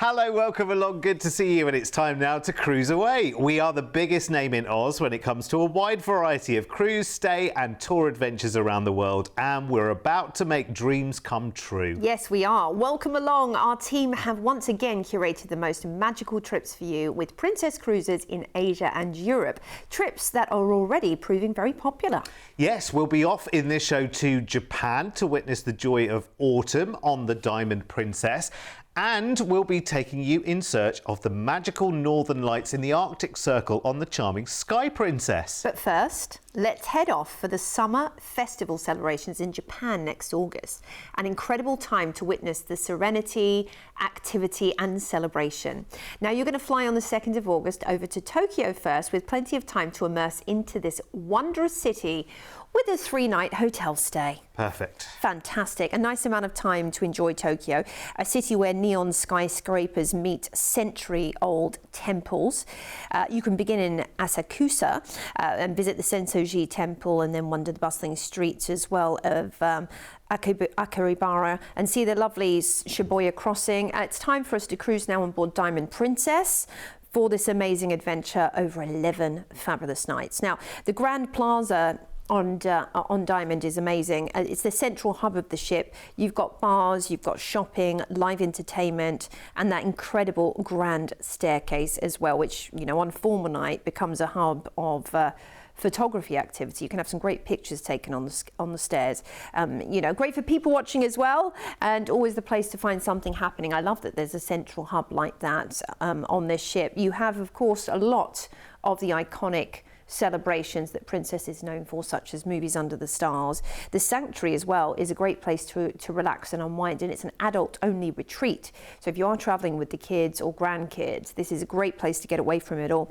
Hello, welcome along, good to see you, and it's time now to cruise away. We are the biggest name in Oz when it comes to a wide variety of cruise, stay and tour adventures around the world, and we're about to make dreams come true. Yes, we are. Welcome along. Our team have once again curated the most magical trips for you with Princess Cruises in Asia and Europe. Trips that are already proving very popular. Yes, we'll be off in this show to Japan to witness the joy of autumn on the Diamond Princess. And we'll be taking you in search of the magical northern lights in the Arctic Circle on the charming Sky Princess. But first, let's head off for the summer festival celebrations in Japan next August. An incredible time to witness the serenity, activity and celebration. Now you're going to fly on the 2nd of August over to Tokyo first, with plenty of time to immerse into this wondrous city with a 3-night hotel stay. Perfect. Fantastic. A nice amount of time to enjoy Tokyo, a city where neon skyscrapers meet century-old temples. You can begin in Asakusa and visit the Sensoji Temple and then wander the bustling streets as well of Akihabara and see the lovely Shibuya crossing. It's time for us to cruise now on board Diamond Princess for this amazing adventure over 11 fabulous nights. Now, the Grand Plaza on Diamond is amazing. It's the central hub of the ship. You've got bars, you've got shopping, live entertainment, and that incredible grand staircase as well, which, you know, on formal night becomes a hub of photography activity. You can have some great pictures taken on the stairs. You know, great for people watching as well, and always the place to find something happening. I love that there's a central hub like that on this ship. You have, of course, a lot of the iconic celebrations that Princess is known for, such as Movies Under the Stars. The Sanctuary as well is a great place to relax and unwind, and it's an adult-only retreat. So if you are traveling with the kids or grandkids, this is a great place to get away from it all.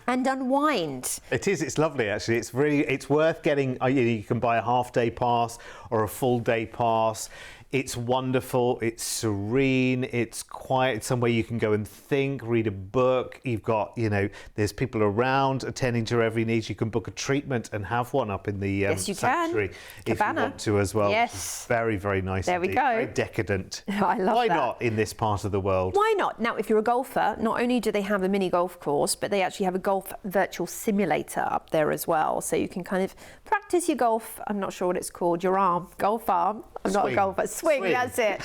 And unwind. It is, it's lovely actually. It's worth getting. You can buy a half-day pass or a full-day pass. It's wonderful, it's serene, it's quiet, it's somewhere you can go and think, read a book. You've got, you know, there's people around attending to your every need. You can book a treatment and have one up in the sanctuary if you want to as well. Yes. Very, very nice. There indeed. we go. Very decadent. I love Why that. not in this part of the world? Why not? Now, if you're a golfer, not only do they have a mini golf course, but they actually have a golf virtual simulator up there as well. So you can kind of practice your golf. I'm not sure what it's called. Your arm. Golf arm. I'm not a golfer. Swing. That's it.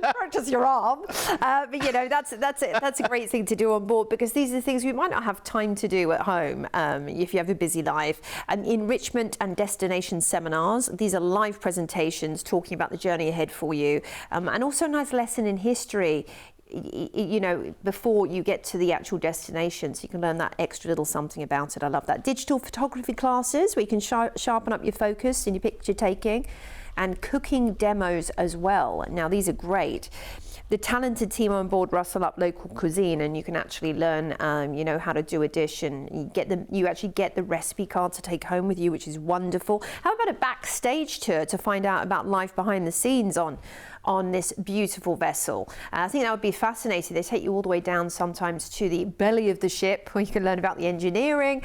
Practice your arm. But you know, that's a great thing to do on board, because these are things we might not have time to do at home if you have a busy life. Enrichment and destination seminars. These are live presentations talking about the journey ahead for you, and also a nice lesson in history, you know, before you get to the actual destination, so you can learn that extra little something about it. I love that. Digital photography classes where you can sharpen up your focus in your picture taking, and cooking demos as well. Now these are great. The talented team on board rustle up local cuisine, and you can actually learn, you know, how to do a dish, and you actually get the recipe card to take home with you, which is wonderful. How about a backstage tour to find out about life behind the scenes on this beautiful vessel? I think that would be fascinating. They take you all the way down sometimes to the belly of the ship, where you can learn about the engineering,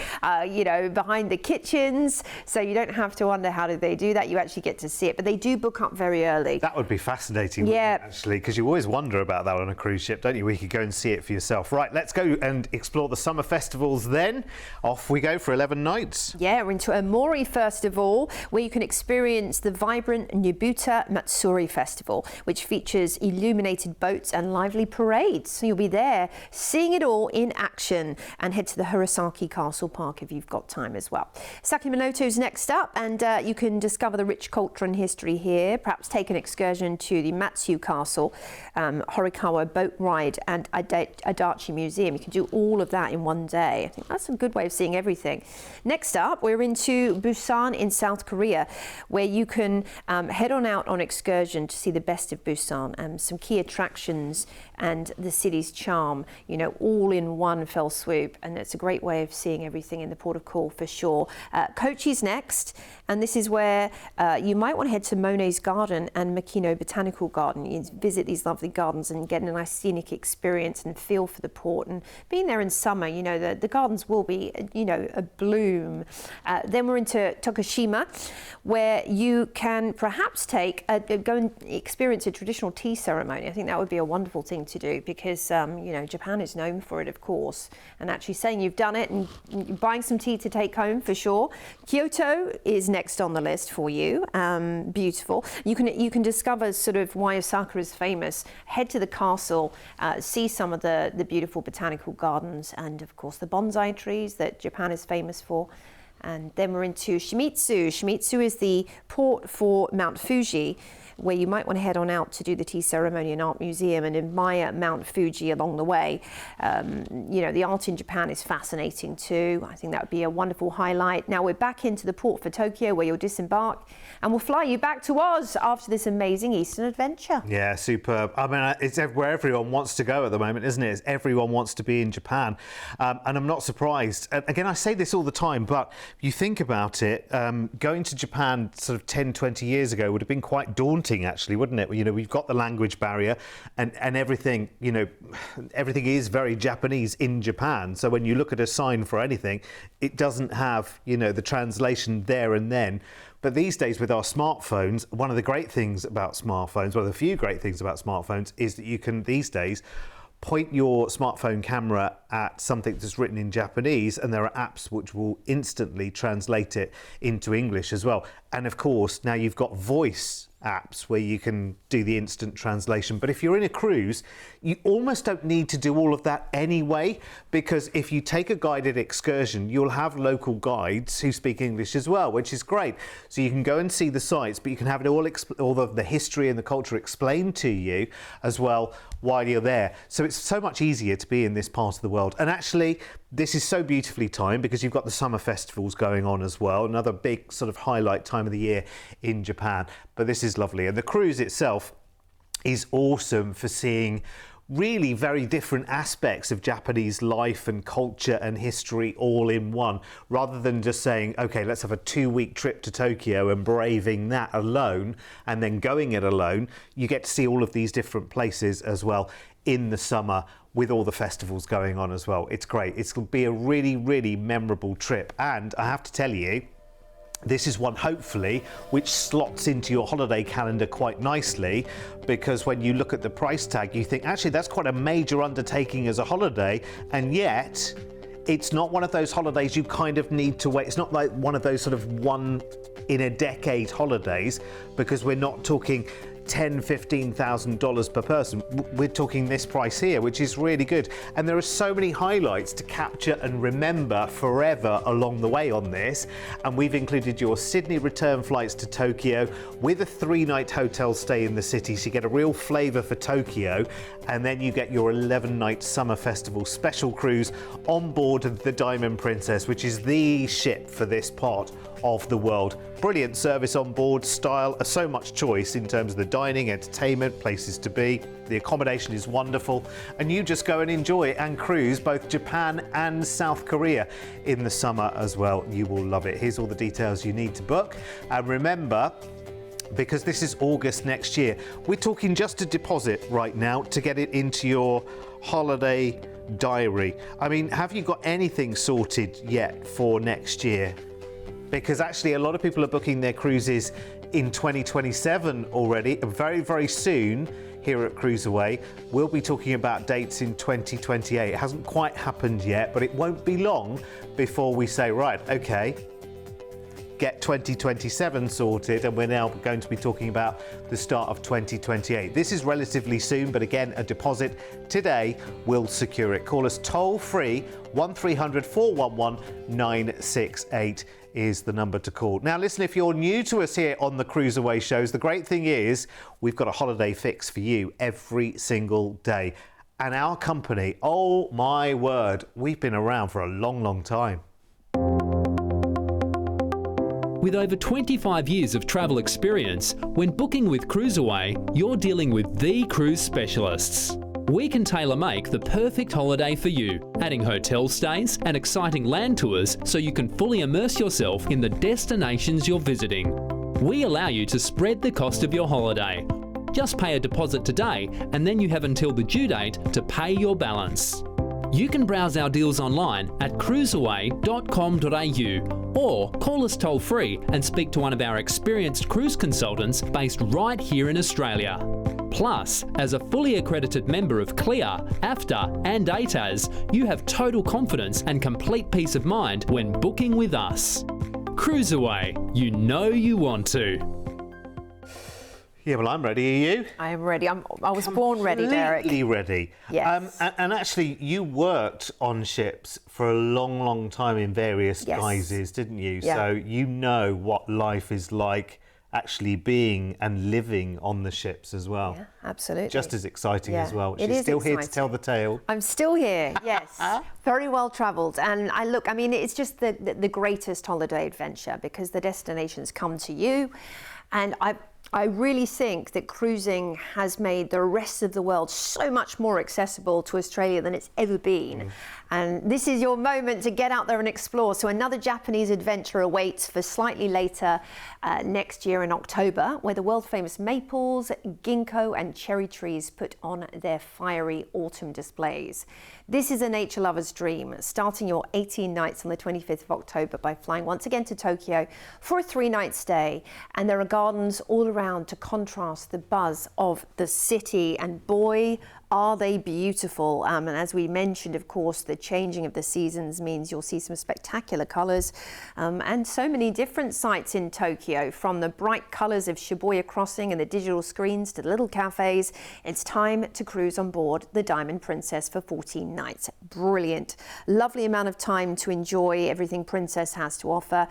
you know, behind the kitchens. So you don't have to wonder how did they do that. You actually get to see it, but they do book up very early. That would be fascinating, yeah, wouldn't it, actually, because you always wonder about that on a cruise ship, don't you? We could go and see it for yourself. Right, let's go and explore the summer festivals then. Off we go for 11 nights. Yeah, we're into Omori first of all, where you can experience the vibrant Nibuta Matsuri Festival, which features illuminated boats and lively parades. So you'll be there seeing it all in action, and head to the Hirosaki Castle Park if you've got time as well. Sakimoto's next up, and you can discover the rich culture and history here. Perhaps take an excursion to the Matsu Castle, Horikawa boat ride and Adachi Museum. You can do all of that in one day. I think that's a good way of seeing everything. Next up, we're into Busan in South Korea, where you can head on out on excursion to see the best of Busan, some key attractions and the city's charm, you know, all in one fell swoop. And it's a great way of seeing everything in the port of call for sure. Kochi's next, and this is where you might want to head to Monet's Garden and Makino Botanical Garden. You visit these lovely gardens and get a nice scenic experience and feel for the port. And being there in summer, you know, the gardens will be, you know, a bloom. Then we're into Tokushima, where you can perhaps go and experience experience a traditional tea ceremony, I think that would be a wonderful thing to do because, you know, Japan is known for it, of course. And actually saying you've done it and buying some tea to take home for sure. Kyoto is next on the list for you. Beautiful. You can discover sort of why Osaka is famous. Head to the castle, see some of the beautiful botanical gardens, and of course the bonsai trees that Japan is famous for. And then we're into Shimizu. Shimizu is the port for Mount Fuji, where you might want to head on out to do the tea ceremony and art museum and admire Mount Fuji along the way. You know, the art in Japan is fascinating too. I think that would be a wonderful highlight. Now we're back into the port for Tokyo, where you'll disembark, and we'll fly you back to Oz after this amazing Eastern adventure. Yeah, superb. I mean, it's where everyone wants to go at the moment, isn't it? Everyone wants to be in Japan. And I'm not surprised. Again, I say this all the time, but you think about it, going to Japan sort of 10, 20 years ago would have been quite daunting, actually, wouldn't it? You know, we've got the language barrier and everything, you know, everything is very Japanese in Japan. So when you look at a sign for anything, it doesn't have, you know, the translation there and then. But these days with our smartphones, one of the great things about smartphones, one of the few great things about smartphones is that you can these days point your smartphone camera at something that's written in Japanese, and there are apps which will instantly translate it into English as well. And of course, now you've got voice apps where you can do the instant translation. But if you're in a cruise, you almost don't need to do all of that anyway, because if you take a guided excursion, you'll have local guides who speak English as well, which is great. So you can go and see the sites, but you can have it all of the history and the culture explained to you as well while you're there. So it's so much easier to be in this part of the world. And actually, this is so beautifully timed because you've got the summer festivals going on as well, another big sort of highlight time of the year in Japan. But this is lovely. And the cruise itself is awesome for seeing really very different aspects of Japanese life and culture and history all in one, rather than just saying, okay, let's have a 2-week trip to Tokyo and braving that alone and then going it alone. You get to see all of these different places as well in the summer with all the festivals going on as well. It's great. It's going to be a really, really memorable trip. And I have to tell you, this is one, hopefully, which slots into your holiday calendar quite nicely, because when you look at the price tag, you think, actually, that's quite a major undertaking as a holiday, and yet it's not one of those holidays you kind of need to wait. It's not like one of those sort of one-in-a-decade holidays, because we're not talking $10,000, $15,000 per person. We're talking this price here, which is really good. And there are so many highlights to capture and remember forever along the way on this. And we've included your Sydney return flights to Tokyo with a 3-night hotel stay in the city, so you get a real flavour for Tokyo. And then you get your 11-night summer festival special cruise on board the Diamond Princess, which is the ship for this part of the world. Brilliant service on board, style, so much choice in terms of the dining, entertainment, places to be. The accommodation is wonderful, and you just go and enjoy and cruise both Japan and South Korea in the summer as well. You will love it. Here's all the details you need to book. And remember, because this is August next year, we're talking just a deposit right now to get it into your holiday diary. I mean, have you got anything sorted yet for next year? Because actually a lot of people are booking their cruises in 2027 already. Very, very soon here at CruiseAway, we'll be talking about dates in 2028. It hasn't quite happened yet, but it won't be long before we say, right, okay, get 2027 sorted, and we're now going to be talking about the start of 2028. This is relatively soon, but again, a deposit today will secure it. Call us toll free, 1300 411 968 is the number to call. Now listen, if you're new to us here on the CruiseAway shows, the great thing is we've got a holiday fix for you every single day. And our company, oh my word, we've been around for a long, long time. With over 25 years of travel experience, when booking with CruiseAway, you're dealing with the cruise specialists. We can tailor-make the perfect holiday for you, adding hotel stays and exciting land tours so you can fully immerse yourself in the destinations you're visiting. We allow you to spread the cost of your holiday. Just pay a deposit today, and then you have until the due date to pay your balance. You can browse our deals online at cruiseaway.com.au or call us toll free and speak to one of our experienced cruise consultants based right here in Australia. Plus, as a fully accredited member of CLIA, AFTA and ATAS, you have total confidence and complete peace of mind when booking with us. CruiseAway, you know you want to. Yeah, well, I'm ready. Are you? I am ready. I was born ready, Derek. Completely ready. Yes. And actually, you worked on ships for a long, long time in various Yes. guises, didn't you? Yeah. So you know what life is like actually being and living on the ships as well. Yeah, absolutely. Just as exciting Yeah, as well. it She's is still here to exciting. tell the tale. I'm still here, yes. Very well travelled. And I mean, it's just the greatest holiday adventure because the destinations come to you. And I really think that cruising has made the rest of the world so much more accessible to Australia than it's ever been. And this is your moment to get out there and explore. So another Japanese adventure awaits for slightly later next year in October, where the world famous maples, ginkgo and cherry trees put on their fiery autumn displays. This is a nature lover's dream, starting your 18 nights on the 25th of October by flying once again to Tokyo for a 3-night stay. And there are gardens all around to contrast the buzz of the city. And boy, are they beautiful. And as we mentioned, of course, the changing of the seasons means you'll see some spectacular colours and so many different sights in Tokyo, from the bright colours of Shibuya Crossing and the digital screens to the little cafes. It's time to cruise on board the Diamond Princess for 14 nights. Brilliant. Lovely amount of time to enjoy everything Princess has to offer.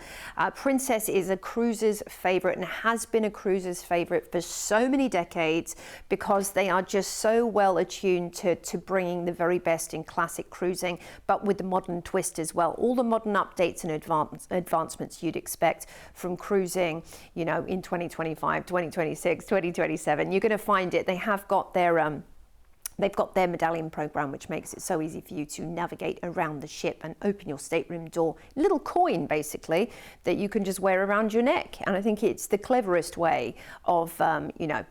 Princess is a cruiser's favourite and has been a cruiser's favourite for so many decades because they are just so well attuned to bringing the very best in classic cruising, but with the modern twist as well. All the modern updates and advancements you'd expect from cruising, you know, in 2025, 2026, 2027. You're going to find it. They have got their they've got their medallion program, which makes it so easy for you to navigate around the ship and open your stateroom door. Little coin, basically, that you can just wear around your neck. And I think it's the cleverest way of, you know,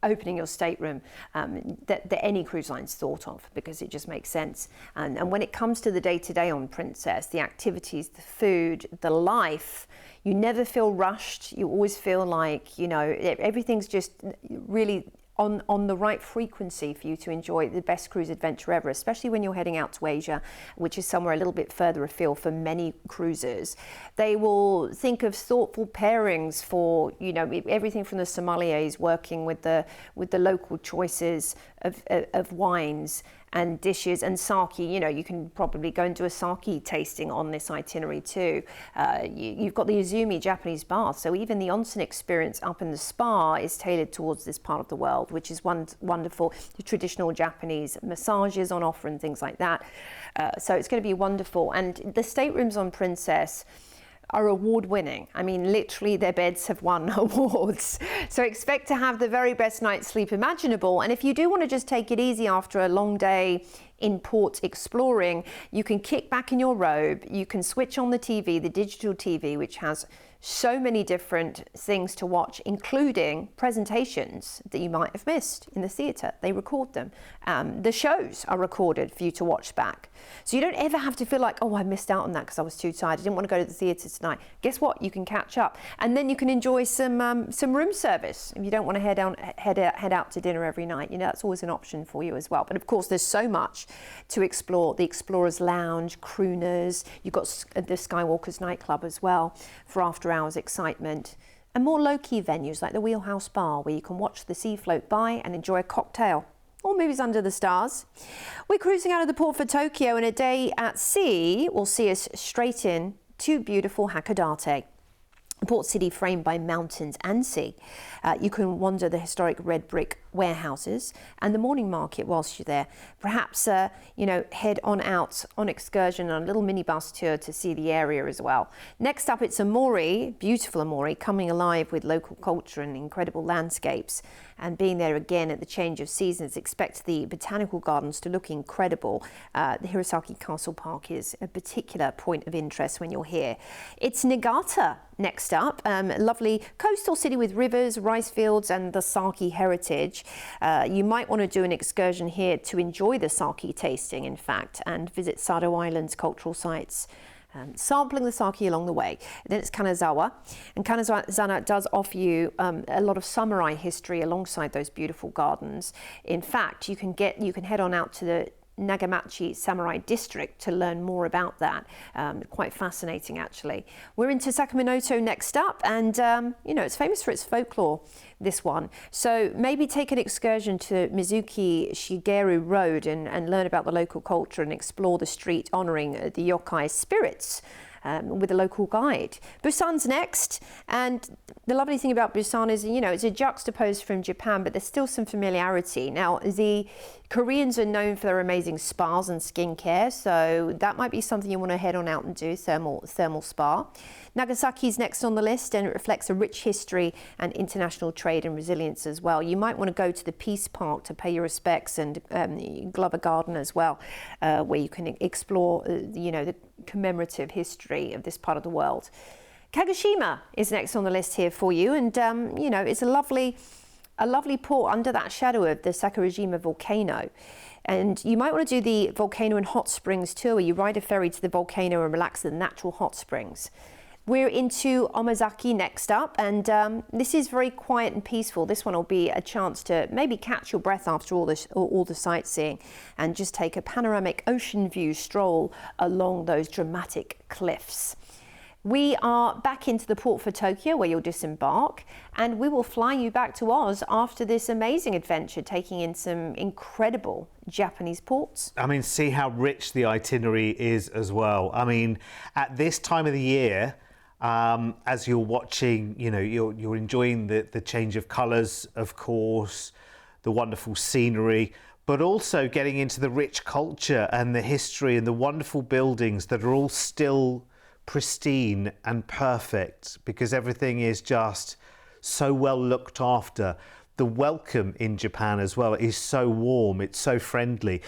opening your stateroom that any cruise line's thought of, because it just makes sense. And when it comes to the day-to-day on Princess, the activities, the food, the life, you never feel rushed. You always feel like, you know, everything's just really on the right frequency for you to enjoy the best cruise adventure ever, especially when you're heading out to Asia, which is somewhere a little bit further afield for many cruisers. They will think of thoughtful pairings for, you know, everything from the sommeliers working with the local choices of wines and dishes, and sake. You know, you can probably go and do a sake tasting on this itinerary too. You've got the Izumi Japanese bath, so even the onsen experience up in the spa is tailored towards this part of the world, which is wonderful. The traditional Japanese massages on offer and things like that. So it's going to be wonderful. And the staterooms on Princess are award-winning. I mean, literally their beds have won awards. So expect to have the very best night's sleep imaginable. And if you do want to just take it easy after a long day in port exploring, you can kick back in your robe, you can switch on the TV, the digital TV, which has so many different things to watch, including presentations that you might have missed in the theatre. They record them. The shows are recorded for you to watch back. So you don't ever have to feel like, oh, I missed out on that because I was too tired. I didn't want to go to the theatre tonight. Guess what? You can catch up. And then you can enjoy some room service. If you don't want to head out to dinner every night, you know, that's always an option for you as well. But of course, there's so much to explore. The Explorer's Lounge, crooners. You've got the Skywalker's nightclub as well for after hours excitement, and more low-key venues like the Wheelhouse Bar, where you can watch the sea float by and enjoy a cocktail or movies under the stars. We're cruising out of the port for Tokyo, and a day at sea will see us straight in to beautiful Hakodate, a port city framed by mountains and sea. You can wander the historic red brick warehouses and the morning market whilst you're there. Perhaps, you know, head on out on excursion on a little minibus tour to see the area as well. Next up, it's Amori, beautiful Amori, coming alive with local culture and incredible landscapes. And being there again at the change of seasons, expect the botanical gardens to look incredible. The Hirosaki Castle Park is a particular point of interest when you're here. It's Niigata next up. Lovely coastal city with rivers, rice fields and the sake heritage. You might want to do an excursion here to enjoy the sake tasting, in fact, and visit Sado Island's cultural sites. Sampling the sake along the way. Then it's Kanazawa, and Kanazawa does offer you a lot of samurai history alongside those beautiful gardens. In fact, you can head on out to the Nagamachi Samurai District to learn more about that. Quite fascinating, actually. We're into Sakamoto next up, and you know, it's famous for its folklore, this one. So maybe take an excursion to Mizuki Shigeru Road and learn about the local culture and explore the street honouring the yokai spirits. With a local guide. Busan's next, and the lovely thing about Busan is, you know, it's a juxtapose from Japan, but there's still some familiarity. Now, the Koreans are known for their amazing spas and skincare, so that might be something you want to head on out and do, thermal spa. Nagasaki's next on the list, and it reflects a rich history and international trade and resilience as well. You might want to go to the Peace Park to pay your respects, and Glover Garden as well, where you can explore, you know, the commemorative history of this part of the world. Kagoshima is next on the list here for you, and you know, it's a lovely port under that shadow of the Sakurajima volcano. And you might want to do the volcano and hot springs tour, where you ride a ferry to the volcano and relax in the natural hot springs. We're into Omazaki next up, and this is very quiet and peaceful. This one will be a chance to maybe catch your breath after all the sightseeing and just take a panoramic ocean view stroll along those dramatic cliffs. We are back into the port for Tokyo, where you'll disembark, and we will fly you back to Oz after this amazing adventure, taking in some incredible Japanese ports. I mean, see how rich the itinerary is as well. I mean, at this time of the year, as you're watching, you know, you're enjoying the change of colours, of course, the wonderful scenery, but also getting into the rich culture and the history and the wonderful buildings that are all still pristine and perfect, because everything is just so well looked after. The welcome in Japan as well is so warm, it's so friendly.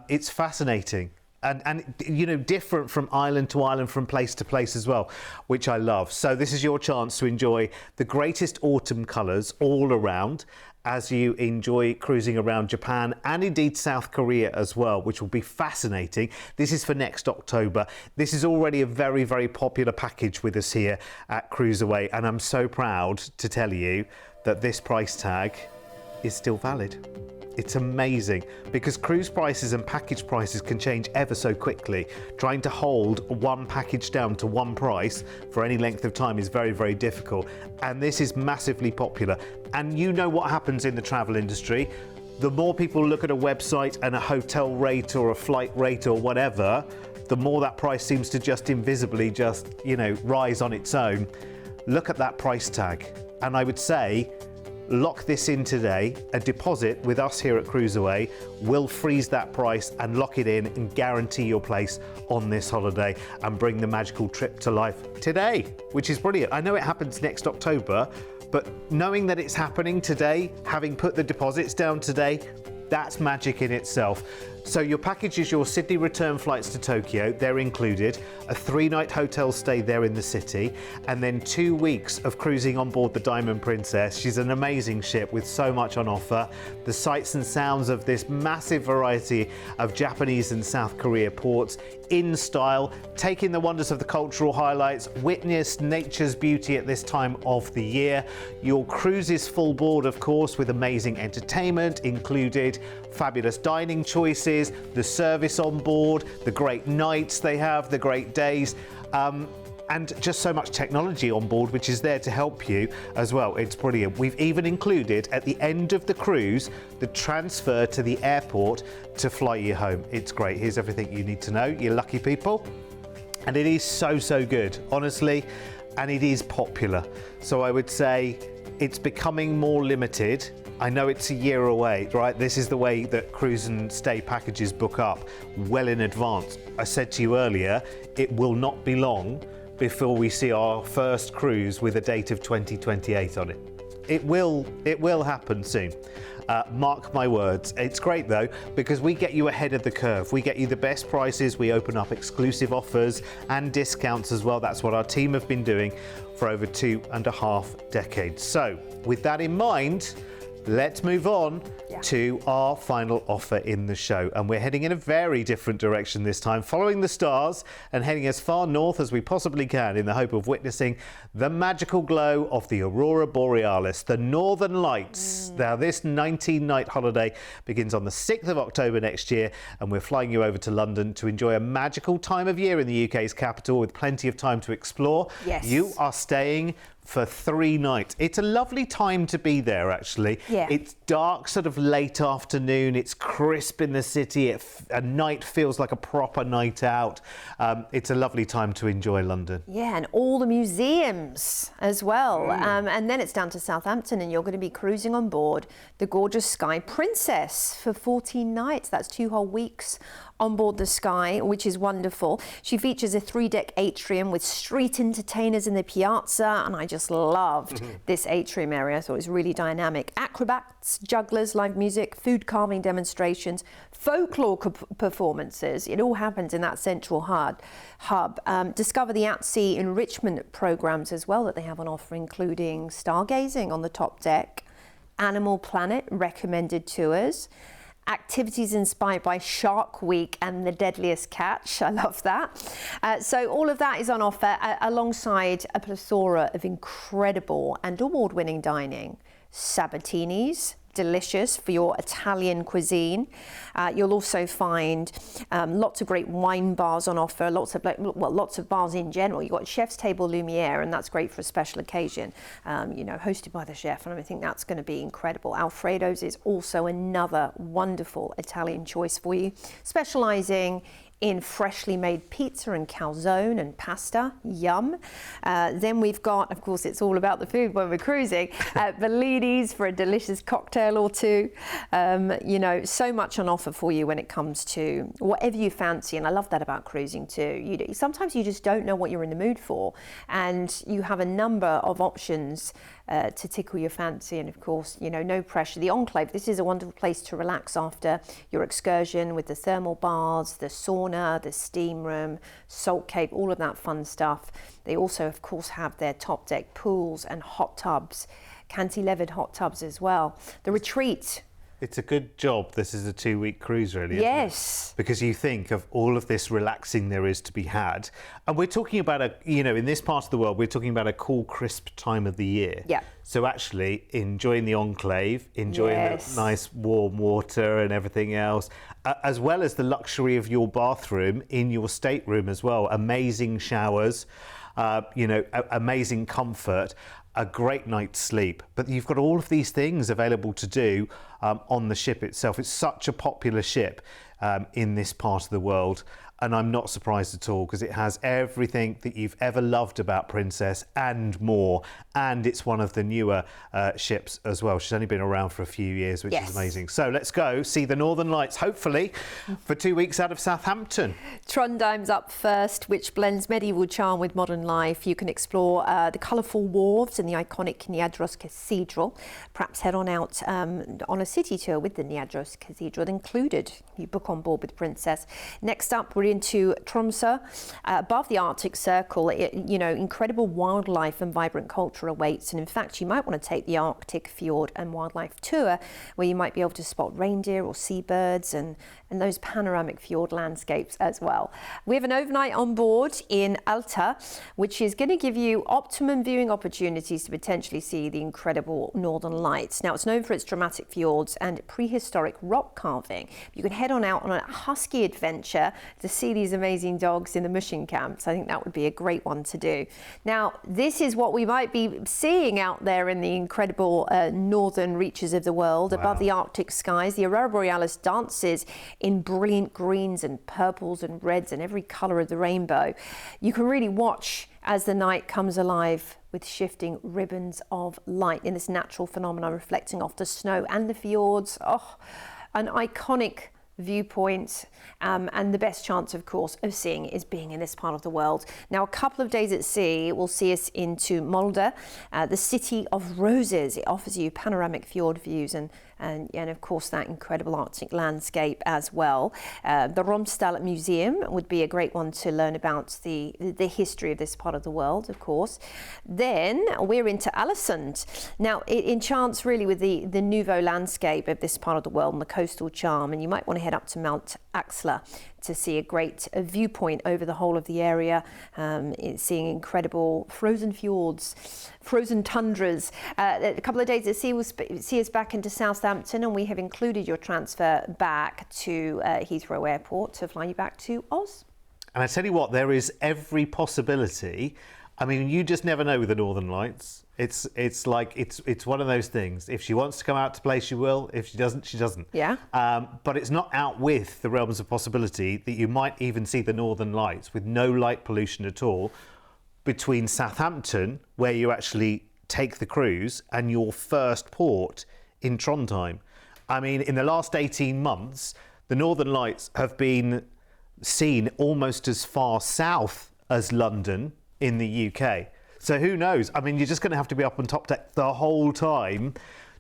It's fascinating. And you know, different from island to island, from place to place as well, which I love. So this is your chance to enjoy the greatest autumn colours all around as you enjoy cruising around Japan and indeed South Korea as well, which will be fascinating. This is for next October. This is already a very, very popular package with us here at CruiseAway, and I'm so proud to tell you that this price tag is still valid. It's amazing, because cruise prices and package prices can change ever so quickly. Trying to hold one package down to one price for any length of time is very, very difficult. And this is massively popular. And you know what happens in the travel industry. The more people look at a website and a hotel rate or a flight rate or whatever, the more that price seems to just invisibly you know, rise on its own. Look at that price tag. And I would say, lock this in today. A deposit with us here at CruiseAway will freeze that price and lock it in and guarantee your place on this holiday and bring the magical trip to life today, which is brilliant. I know it happens next October, but knowing that it's happening today, having put the deposits down today, that's magic in itself. So your package is your Sydney return flights to Tokyo, they're included, a 3-night hotel stay there in the city, and then 2 weeks of cruising on board the Diamond Princess. She's an amazing ship with so much on offer. The sights and sounds of this massive variety of Japanese and South Korea ports in style, taking the wonders of the cultural highlights, witness nature's beauty at this time of the year. Your cruise is full board, of course, with amazing entertainment included, fabulous dining choices, the service on board, the great nights they have, the great days, and just so much technology on board which is there to help you as well. It's brilliant. We've even included at the end of the cruise the transfer to the airport to fly you home. It's great. Here's everything you need to know, you lucky people. And it is so good, honestly, and it is popular. So I would say it's becoming more limited. I know it's a year away, right? This is the way that cruise and stay packages book up well in advance. I said to you earlier, it will not be long before we see our first cruise with a date of 2028 on it. It will happen soon. Mark my words. It's great though, because we get you ahead of the curve. We get you the best prices. We open up exclusive offers and discounts as well. That's what our team have been doing for over 2.5 decades. So with that in mind, let's move on to our final offer in the show. And we're heading in a very different direction this time, following the stars and heading as far north as we possibly can in the hope of witnessing the magical glow of the Aurora Borealis, the Northern Lights. Now, this 19-night holiday begins on the 6th of October next year, and we're flying you over to London to enjoy a magical time of year in the UK's capital with plenty of time to explore. Yes. You are staying for 3 nights. It's a lovely time to be there, actually. Yeah. It's dark, sort of late afternoon. It's crisp in the city. A night feels like a proper night out. It's a lovely time to enjoy London. Yeah, and all the museums as well. And then it's down to Southampton, and you're going to be cruising on board the gorgeous Sky Princess for 14 nights. That's 2 whole weeks on board the Sky, which is wonderful. She features a 3-deck atrium with street entertainers in the piazza, and I just loved this atrium area. I thought it was really dynamic. Acrobats, jugglers, live music, food carving demonstrations, folklore performances. It all happens in that central hub. Discover the at-sea enrichment programs as well that they have on offer, including stargazing on the top deck, Animal Planet recommended tours, activities inspired by Shark Week and the Deadliest Catch. I love that. So all of that is on offer alongside a plethora of incredible and award-winning dining. Sabatinis, delicious for your Italian cuisine. You'll also find lots of great wine bars on offer, lots of bars in general. You've got Chef's Table Lumiere, and that's great for a special occasion, hosted by the chef, and I think that's going to be incredible. Alfredo's is also another wonderful Italian choice for you, specialising in freshly made pizza and calzone and pasta. Yum. Then we've got, of course, it's all about the food when we're cruising, Bellinis for a delicious cocktail or two. So much on offer for you when it comes to whatever you fancy. And I love that about cruising too. Sometimes you just don't know what you're in the mood for, and you have a number of options to tickle your fancy. And of course, no pressure. The Enclave, this is a wonderful place to relax after your excursion with the thermal baths, the sauna, the steam room, salt cave, all of that fun stuff. They also, of course, have their top deck pools and hot tubs, cantilevered hot tubs as well. The Retreat. It's a good job this is a 2-week cruise, really, isn't Yes. it? Because you think of all of this relaxing there is to be had. And we're talking about in this part of the world, we're talking about a cool, crisp time of the year. Yeah. So actually enjoying the Enclave, enjoying the nice warm water and everything else, as well as the luxury of your bathroom in your stateroom as well. Amazing showers, amazing comfort, a great night's sleep. But you've got all of these things available to do on the ship itself. It's such a popular ship in this part of the world. And I'm not surprised at all, because it has everything that you've ever loved about Princess and more. And it's one of the newer ships as well. She's only been around for a few years, which is amazing. So let's go see the Northern Lights, hopefully, for 2 weeks out of Southampton. Trondheim's up first, which blends medieval charm with modern life. You can explore the colourful wharves and the iconic Niadros Cathedral. Perhaps head on out on a city tour with the Niadros Cathedral included. You book on board with Princess. Next up, we're into Tromsø, above the Arctic Circle. Incredible wildlife and vibrant culture awaits. And in fact, you might want to take the Arctic Fjord and Wildlife Tour, where you might be able to spot reindeer or seabirds and those panoramic fjord landscapes as well. We have an overnight on board in Alta, which is going to give you optimum viewing opportunities to potentially see the incredible Northern Lights. Now, it's known for its dramatic fjords and prehistoric rock carving. You can head on out on a husky adventure to see these amazing dogs in the mushing camps. I think that would be a great one to do. Now, this is what we might be seeing out there in the incredible northern reaches of the world. Wow. Above the Arctic skies, the Aurora Borealis dances in brilliant greens and purples and reds and every colour of the rainbow. You can really watch as the night comes alive with shifting ribbons of light in this natural phenomenon reflecting off the snow and the fjords. Oh, an iconic viewpoint, and the best chance, of course, of seeing it is being in this part of the world. Now, a couple of days at sea will see us into Molde, the city of roses. It offers you panoramic fjord views and of course that incredible Arctic landscape as well. The Romsdal Museum would be a great one to learn about the history of this part of the world, of course. Then we're into Ålesund. Now, it enchants really with the nouveau landscape of this part of the world and the coastal charm, and you might want to head up to Mount Axla to see a great viewpoint over the whole of the area, seeing incredible frozen fjords, frozen tundras. A couple of days at sea will see us back into Southampton, and we have included your transfer back to Heathrow Airport to fly you back to Oz. And I tell you what, there is every possibility. I mean, you just never know with the Northern Lights. It's like it's one of those things. If she wants to come out to play, she will. If she doesn't, she doesn't. Yeah. But it's not out with the realms of possibility that you might even see the Northern Lights with no light pollution at all between Southampton, where you actually take the cruise, and your first port in Trondheim. I mean, in the last 18 months, the Northern Lights have been seen almost as far south as London in the UK. So who knows? I mean, you're just going to have to be up on top deck the whole time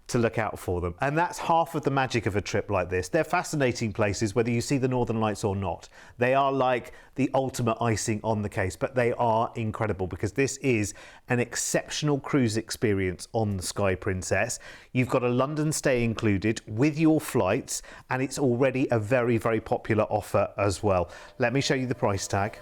to look out for them. And that's half of the magic of a trip like this. They're fascinating places, whether you see the Northern Lights or not. They are like the ultimate icing on the case, but they are incredible because this is an exceptional cruise experience on the Sky Princess. You've got a London stay included with your flights, and it's already a very, very popular offer as well. Let me show you the price tag,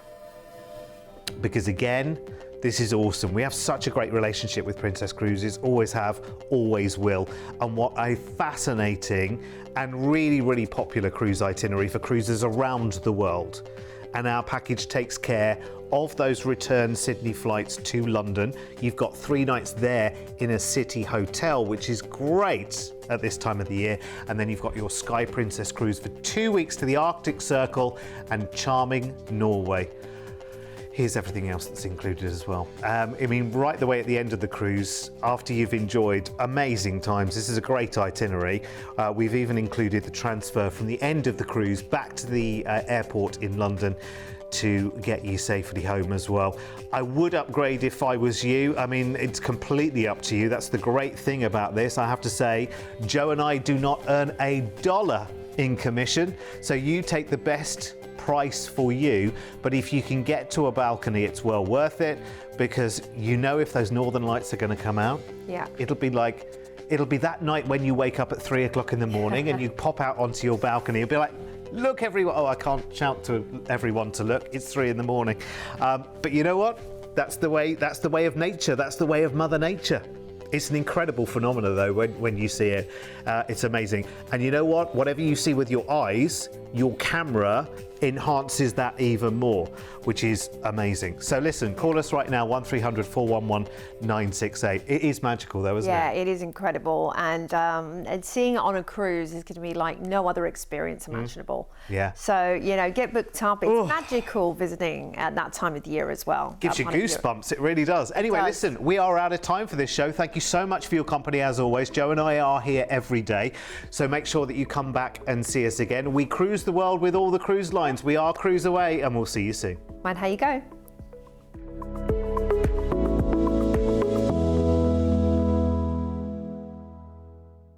because again, this is awesome. We have such a great relationship with Princess Cruises, always have, always will. And what a fascinating and really, really popular cruise itinerary for cruisers around the world. And our package takes care of those return Sydney flights to London. You've got 3 nights there in a city hotel, which is great at this time of the year. And then you've got your Sky Princess cruise for 2 weeks to the Arctic Circle and charming Norway. Here's everything else that's included as well. I mean, right the way at the end of the cruise, after you've enjoyed amazing times, this is a great itinerary. We've even included the transfer from the end of the cruise back to the airport in London to get you safely home as well. I would upgrade if I was you. I mean, it's completely up to you. That's the great thing about this. I have to say, Joe and I do not earn a dollar in commission, so you take the best price for you, but if you can get to a balcony, it's well worth it, because you know if those Northern Lights are going to come out, it'll be that night when you wake up at 3 o'clock in the morning and you pop out onto your balcony. You'll be like, look everyone. Oh, I can't shout to everyone to look, it's 3 in the morning. But you know what, that's the way of nature, that's the way of Mother Nature. It's an incredible phenomenon though when you see it. It's amazing. And you know what, whatever you see with your eyes, your camera enhances that even more, which is amazing. So listen, call us right now, 1300 411 968. It is magical though, isn't it? Yeah, it is incredible, and seeing it on a cruise is going to be like no other experience imaginable. Yeah. So, you know, get booked up. It's magical visiting at that time of the year as well. Gives you goosebumps, it really does. Anyway, listen, we are out of time for this show. Thank you so much for your company as always. Joe and I are here every day, so make sure that you come back and see us again. We cruise the world with all the cruise lines. We are CruiseAway, and we'll see you soon. Mind how you go.